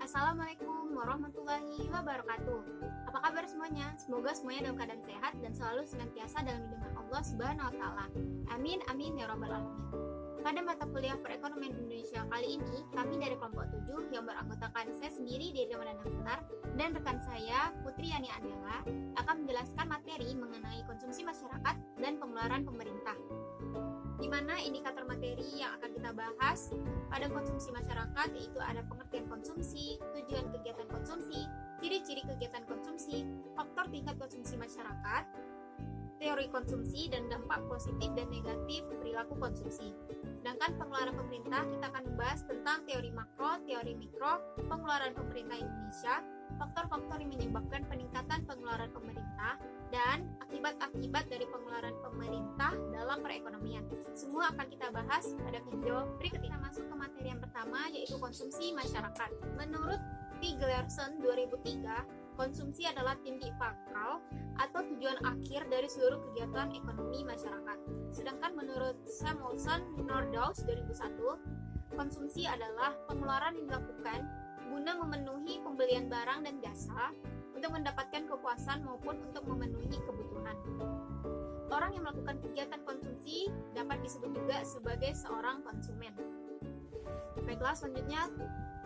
Assalamualaikum warahmatullahi wabarakatuh. Apa kabar semuanya? Semoga semuanya dalam keadaan sehat dan selalu senantiasa dalam lindungan Allah Subhanahu wa taala. Amin amin ya rabbal alamin. Pada mata kuliah Perekonomian Indonesia kali ini, kami dari kelompok 7 yang beranggotakan saya sendiri Dede Ramadhana Mukhtar dan rekan saya Putri Yani Andela akan menjelaskan materi mengenai konsumsi masyarakat dan pengeluaran pemerintah. Di mana indikator materi yang akan kita bahas pada konsumsi masyarakat yaitu ada pengertian konsumsi, tujuan kegiatan konsumsi, ciri-ciri kegiatan konsumsi, faktor tingkat konsumsi masyarakat, teori konsumsi, dan dampak positif dan negatif perilaku konsumsi. Sedangkan pengeluaran pemerintah kita akan membahas tentang teori makro, teori mikro, pengeluaran pemerintah Indonesia, faktor-faktor yang menyebabkan peningkatan pengeluaran pemerintah, dan akibat-akibat dari pengeluaran pemerintah dalam perekonomian. Semua akan kita bahas pada video berikut ini. Kita masuk ke materi yang pertama yaitu konsumsi masyarakat. Menurut P. Glerson 2003, konsumsi adalah titik pangkal atau tujuan akhir dari seluruh kegiatan ekonomi masyarakat. Sedangkan menurut Samuelson Nordaus 2001, konsumsi adalah pengeluaran yang dilakukan guna memenuhi pembelian barang dan jasa untuk mendapatkan kepuasan maupun untuk memenuhi kebutuhan. Orang yang melakukan kegiatan konsumsi dapat disebut juga sebagai seorang konsumen. Baiklah, selanjutnya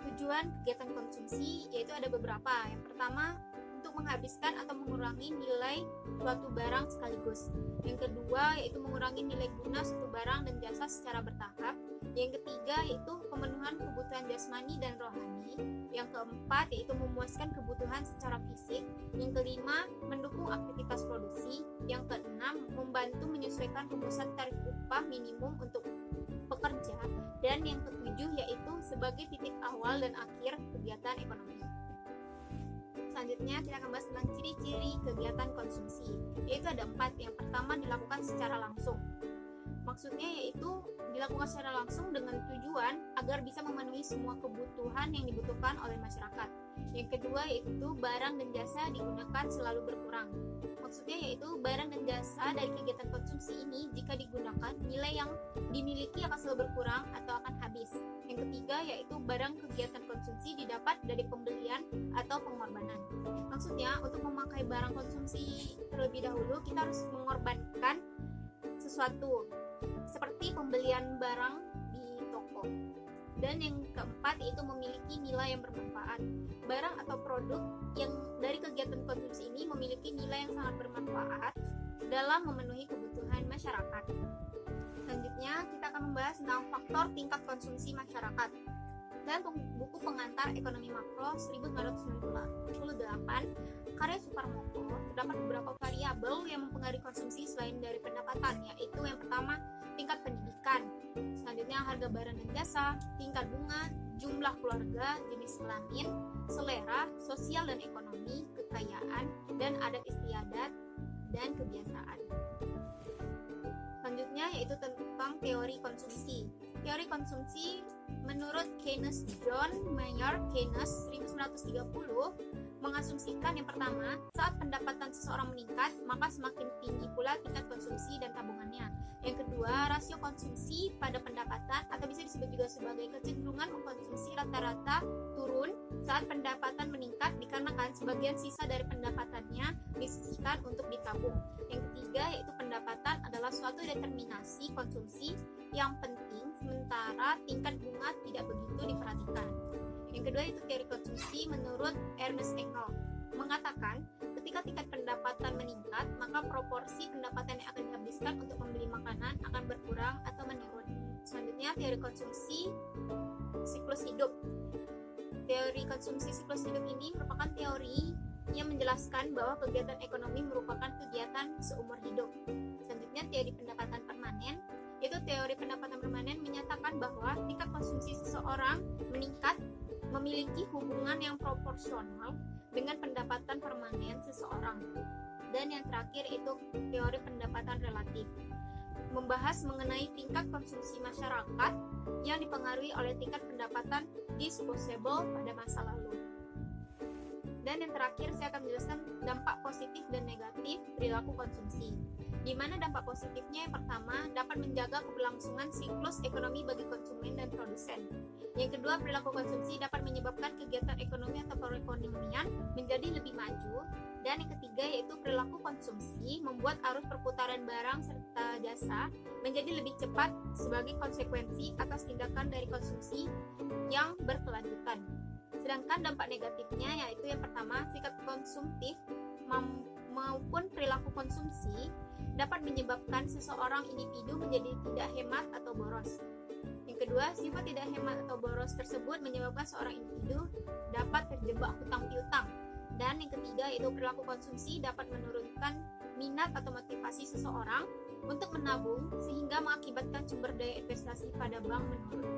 tujuan kegiatan konsumsi yaitu ada beberapa. Yang pertama, untuk menghabiskan atau mengurangi nilai suatu barang sekaligus. Yang kedua, yaitu mengurangi nilai guna suatu barang dan jasa secara bertahap. Yang ketiga, yaitu pemenuhan kebutuhan jasmani dan rohani. Yang keempat, yaitu memuaskan kebutuhan secara fisik. Yang kelima, mendukung aktivitas produksi. Yang keenam, membantu menyesuaikan rumusan tarif upah minimum untuk pekerja. Dan yang ketujuh, yaitu sebagai titik awal dan akhir kegiatan ekonomi. Selanjutnya kita akan bahas tentang ciri-ciri kegiatan konsumsi, yaitu ada 4. Yang pertama, dilakukan secara langsung. Maksudnya yaitu dilakukan secara langsung dengan tujuan agar bisa memenuhi semua kebutuhan yang dibutuhkan oleh masyarakat. Yang kedua yaitu barang dan jasa digunakan selalu berkurang. Maksudnya yaitu barang dan jasa dari kegiatan konsumsi ini jika digunakan nilai yang dimiliki akan selalu berkurang atau akan habis. Yang ketiga yaitu barang kegiatan konsumsi didapat dari pembelian atau pengorbanan. Maksudnya untuk memakai barang konsumsi terlebih dahulu kita harus mengorbankan sesuatu seperti pembelian barang di toko. Dan yang keempat yaitu memiliki nilai yang bermanfaat. Barang atau produk yang dari kegiatan konsumsi ini memiliki nilai yang sangat bermanfaat dalam memenuhi kebutuhan masyarakat. Selanjutnya kita akan membahas tentang faktor tingkat konsumsi masyarakat. Dan buku pengantar ekonomi makro 1998 karya Suparmoko terdapat beberapa variabel yang mempengaruhi konsumsi selain dari pendapatan, yaitu yang pertama tingkat pendidikan, selanjutnya harga barang dan jasa, tingkat bunga, jumlah keluarga, jenis kelamin, selera, sosial dan ekonomi, kekayaan, dan adat istiadat dan kebiasaan. Selanjutnya yaitu tentang teori konsumsi. Teori konsumsi menurut Keynes John Maynard Keynes 1930 mengasumsikan yang pertama, saat pendapatan seseorang meningkat, maka semakin tinggi pula tingkat konsumsi dan tabungannya. Yang kedua, rasio konsumsi pada pendapatan atau bisa disebut juga sebagai kecenderungan mengkonsumsi rata-rata turun saat pendapatan meningkat dikarenakan sebagian sisa dari pendapatannya disisihkan untuk ditabung. Yang ketiga, yaitu pendapatan adalah suatu determinasi konsumsi yang penting sementara tingkat bunga tidak begitu diperhatikan. Yang kedua itu teori konsumsi menurut Ernest Engel mengatakan ketika tingkat pendapatan meningkat maka proporsi pendapatan yang akan dihabiskan untuk membeli makanan akan berkurang atau menurun. Selanjutnya teori konsumsi siklus hidup. Teori konsumsi siklus hidup ini merupakan teori yang menjelaskan bahwa kegiatan ekonomi merupakan kegiatan seumur hidup. Selanjutnya teori pendapatan permanen, yaitu teori pendapatan permanen menyatakan bahwa tingkat konsumsi seseorang meningkat memiliki hubungan yang proporsional dengan pendapatan permanen seseorang. Dan yang terakhir itu teori pendapatan relatif, membahas mengenai tingkat konsumsi masyarakat yang dipengaruhi oleh tingkat pendapatan disposable pada masa lalu. Dan yang terakhir saya akan menjelaskan dampak positif dan negatif perilaku konsumsi. Di mana dampak positifnya yang pertama dapat menjaga keberlangsungan siklus ekonomi bagi konsumen dan produsen. Yang kedua, perilaku konsumsi dapat menyebabkan kegiatan ekonomi menjadi lebih maju. Dan yang ketiga yaitu perilaku konsumsi membuat arus perputaran barang serta jasa menjadi lebih cepat sebagai konsekuensi atas tindakan dari konsumsi yang berkelanjutan. Sedangkan dampak negatifnya yaitu yang pertama, sikap konsumtif maupun perilaku konsumsi dapat menyebabkan seseorang individu menjadi tidak hemat atau boros. Yang kedua, sifat tidak hemat atau boros tersebut menyebabkan seorang individu dapat terjebak hutang piutang. Dan yang ketiga yaitu perilaku konsumsi dapat menurunkan minat atau motivasi seseorang untuk menabung sehingga mengakibatkan sumber daya investasi pada bank menurun.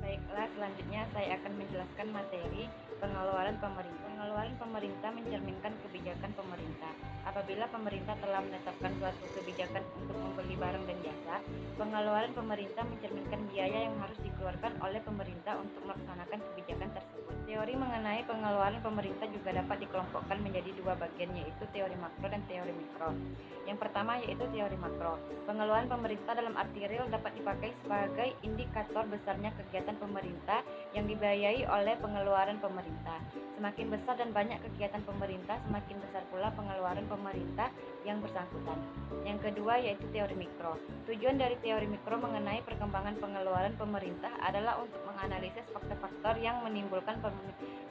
Baiklah, selanjutnya saya akan menjelaskan materi pengeluaran pemerintah. Pengeluaran pemerintah mencerminkan kebijakan pemerintah. Apabila pemerintah telah menetapkan suatu kebijakan untuk membeli barang dan jasa, pengeluaran pemerintah mencerminkan biaya yang harus dikeluarkan oleh pemerintah untuk melaksanakan kebijakan tersebut. Teori mengenai pengeluaran pemerintah juga dapat dikelompokkan menjadi dua bagian, yaitu teori makro dan teori mikro. Yang pertama yaitu teori makro. Pengeluaran pemerintah dalam arti real dapat dipakai sebagai indikator besarnya kegiatan pemerintah yang dibiayai oleh pengeluaran pemerintah. Semakin besar dan banyak kegiatan pemerintah, semakin besar pula pengeluaran pemerintah yang bersangkutan. Yang kedua yaitu teori mikro. Tujuan dari teori mikro mengenai perkembangan pengeluaran pemerintah adalah untuk menganalisis faktor-faktor yang menimbulkan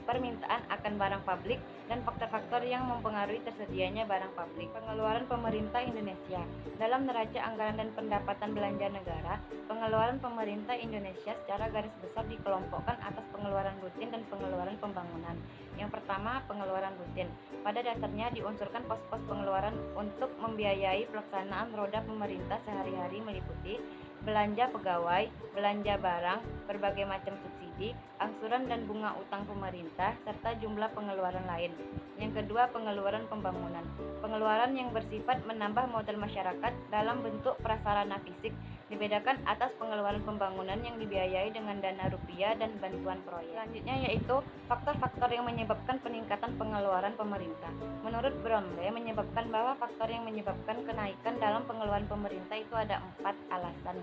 permintaan akan barang publik dan faktor-faktor yang mempengaruhi tersedianya barang publik. Pengeluaran pemerintah Indonesia. Dalam neraca anggaran dan pendapatan belanja negara, pengeluaran pemerintah Indonesia secara garis besar dikelompokkan atas pengeluaran rutin dan pengeluaran pembangunan. Yang pertama, pengeluaran rutin. Pada dasarnya diunsurkan pos-pos pengeluaran untuk membiayai pelaksanaan roda pemerintah sehari-hari meliputi belanja pegawai, belanja barang, berbagai macam subsidi, angsuran dan bunga utang pemerintah, serta jumlah pengeluaran lain. Yang kedua, pengeluaran pembangunan. Pengeluaran yang bersifat menambah modal masyarakat dalam bentuk prasarana fisik, dibedakan atas pengeluaran pembangunan yang dibiayai dengan dana rupiah dan bantuan proyek. Selanjutnya yaitu faktor-faktor yang menyebabkan peningkatan pengeluaran pemerintah. Menurut Bromley, menyebabkan bahwa faktor yang menyebabkan kenaikan dalam pengeluaran pemerintah itu ada 4 alasan,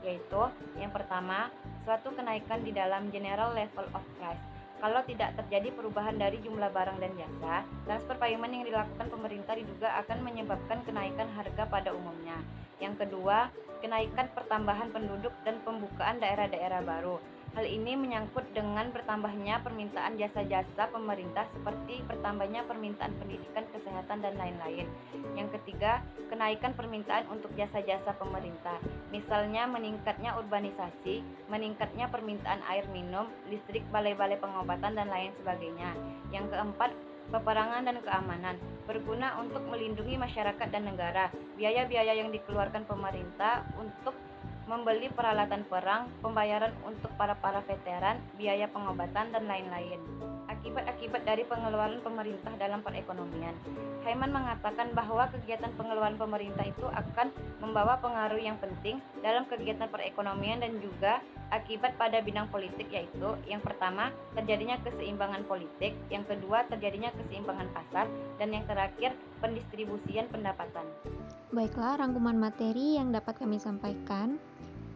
yaitu yang pertama, suatu kenaikan di dalam general level of price. Kalau tidak terjadi perubahan dari jumlah barang dan jasa, transfer payment yang dilakukan pemerintah diduga akan menyebabkan kenaikan harga pada umumnya. Yang kedua, kenaikan pertambahan penduduk dan pembukaan daerah-daerah baru. Hal ini menyangkut dengan bertambahnya permintaan jasa-jasa pemerintah seperti bertambahnya permintaan pendidikan, kesehatan, dan lain-lain. Yang ketiga, kenaikan permintaan untuk jasa-jasa pemerintah. Misalnya meningkatnya urbanisasi, meningkatnya permintaan air minum, listrik, balai-balai pengobatan, dan lain sebagainya. Yang keempat, peperangan dan keamanan, berguna untuk melindungi masyarakat dan negara. Biaya-biaya yang dikeluarkan pemerintah untuk membeli peralatan perang, pembayaran untuk para veteran, biaya pengobatan, dan lain-lain. Akibat-akibat dari pengeluaran pemerintah dalam perekonomian. Hyman mengatakan bahwa kegiatan pengeluaran pemerintah itu akan membawa pengaruh yang penting dalam kegiatan perekonomian dan juga akibat pada bidang politik, yaitu yang pertama, terjadinya keseimbangan politik, yang kedua, terjadinya keseimbangan pasar, dan yang terakhir, pendistribusian pendapatan. Baiklah, rangkuman materi yang dapat kami sampaikan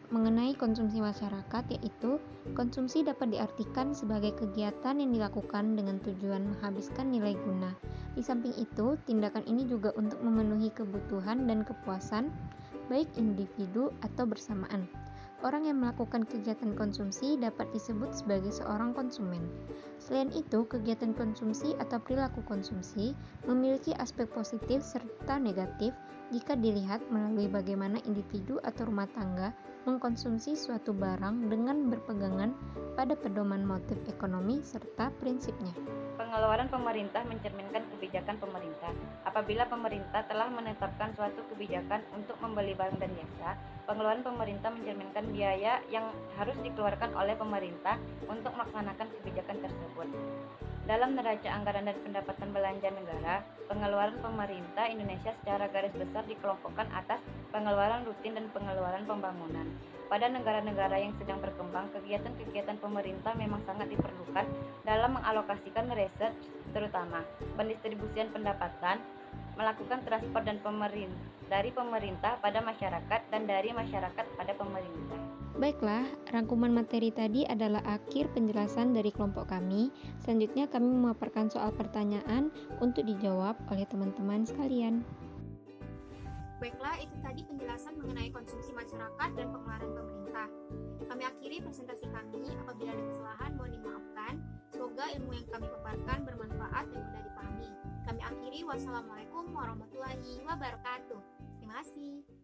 mengenai konsumsi masyarakat, yaitu konsumsi dapat diartikan sebagai kegiatan yang dilakukan dengan tujuan menghabiskan nilai guna. Di samping itu, tindakan ini juga untuk memenuhi kebutuhan dan kepuasan baik individu atau bersamaan. Orang yang melakukan kegiatan konsumsi dapat disebut sebagai seorang konsumen. Selain itu, kegiatan konsumsi atau perilaku konsumsi memiliki aspek positif serta negatif jika dilihat melalui bagaimana individu atau rumah tangga mengkonsumsi suatu barang dengan berpegangan pada pedoman motif ekonomi serta prinsipnya. Pengeluaran pemerintah mencerminkan kebijakan pemerintah. Apabila pemerintah telah menetapkan suatu kebijakan untuk membeli barang dan jasa, pengeluaran pemerintah mencerminkan biaya yang harus dikeluarkan oleh pemerintah untuk melaksanakan kebijakan tersebut. Dalam neraca anggaran dan pendapatan belanja negara, pengeluaran pemerintah Indonesia secara garis besar dikelompokkan atas pengeluaran rutin dan pengeluaran pembangunan. Pada negara-negara yang sedang berkembang, kegiatan-kegiatan pemerintah memang sangat diperlukan dalam mengalokasikan research, terutama pendistribusian pendapatan, melakukan transfer dan dari pemerintah pada masyarakat dan dari masyarakat pada pemerintah. Baiklah, rangkuman materi tadi adalah akhir penjelasan dari kelompok kami. Selanjutnya kami memaparkan soal pertanyaan untuk dijawab oleh teman-teman sekalian. Baiklah, itu tadi penjelasan mengenai konsumsi masyarakat dan pengeluaran pemerintah. Kami akhiri presentasi kami. Apabila ada kesalahan, mohon dimaafkan. Semoga ilmu yang kami paparkan bermanfaat dan mudah dipahami. Kami akhiri. Wassalamualaikum warahmatullahi wabarakatuh. Terima kasih.